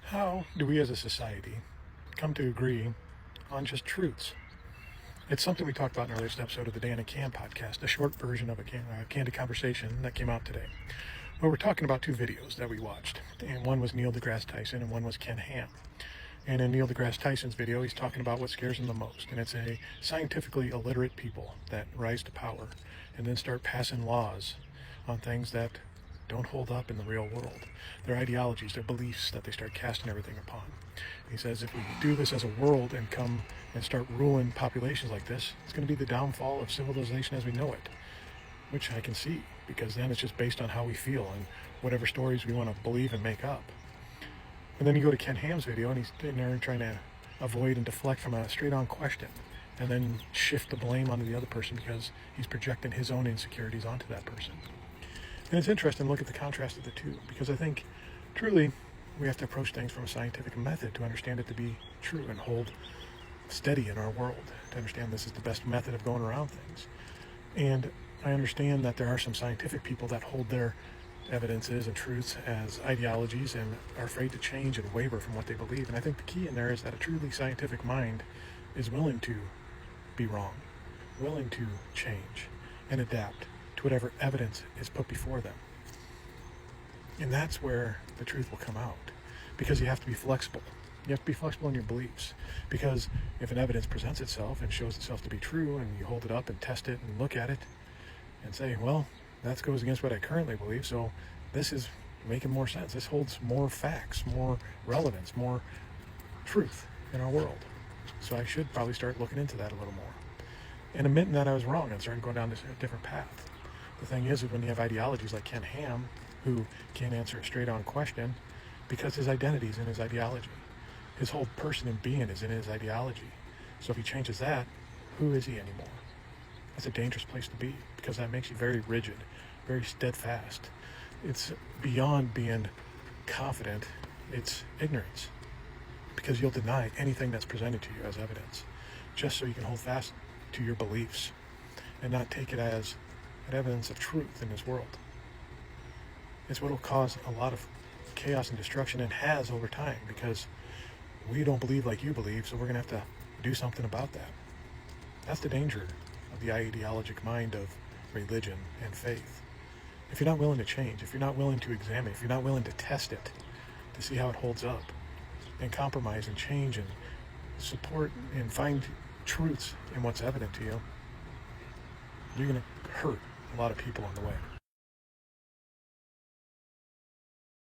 How do we as a society come to agree on just truths? It's something we talked about in our latest episode of the Dan and Cam podcast, a short version of a candid conversation that came out today. Where we're talking about two videos that we watched, and one was Neil deGrasse Tyson and one was Ken Ham. And in Neil deGrasse Tyson's video, he's talking about what scares him the most, and it's a scientifically illiterate people that rise to power and then start passing laws on things that don't hold up in the real world. Their ideologies, their beliefs that they start casting everything upon. He says if we do this as a world and come and start ruling populations like this, it's going to be the downfall of civilization as we know it, which I can see, because then it's just based on how we feel and whatever stories we want to believe and make up. And then you go to Ken Ham's video and he's sitting there trying to avoid and deflect from a straight-on question and then shift the blame onto the other person because he's projecting his own insecurities onto that person. And it's interesting to look at the contrast of the two, because I think truly we have to approach things from a scientific method to understand it to be true and hold steady in our world, to understand this is the best method of going around things. And I understand that there are some scientific people that hold their evidences and truths as ideologies and are afraid to change and waver from what they believe. And I think the key in there is that a truly scientific mind is willing to be wrong, willing to change and adapt to whatever evidence is put before them. And that's where the truth will come out, because you have to be flexible. You have to be flexible in your beliefs, because if an evidence presents itself and shows itself to be true and you hold it up and test it and look at it and say, well, that goes against what I currently believe, so this is making more sense. This holds more facts, more relevance, more truth in our world. So I should probably start looking into that a little more and admitting that I was wrong and starting going down this different path. The thing is when you have ideologies like Ken Ham, who can't answer a straight-on question because his identity is in his ideology. His whole person and being is in his ideology. So if he changes that, who is he anymore? That's a dangerous place to be, because that makes you very rigid, very steadfast. It's beyond being confident, it's ignorance, because you'll deny anything that's presented to you as evidence, just so you can hold fast to your beliefs and not take it as an evidence of truth in this world. It's what will cause a lot of chaos and destruction, and has over time, because we don't believe like you believe, so we're going to have to do something about that. That's the danger of the ideologic mind of religion and faith. If you're not willing to change, if you're not willing to examine, if you're not willing to test it, to see how it holds up, and compromise and change and support and find truths in what's evident to you, you're going to hurt a lot of people on the way.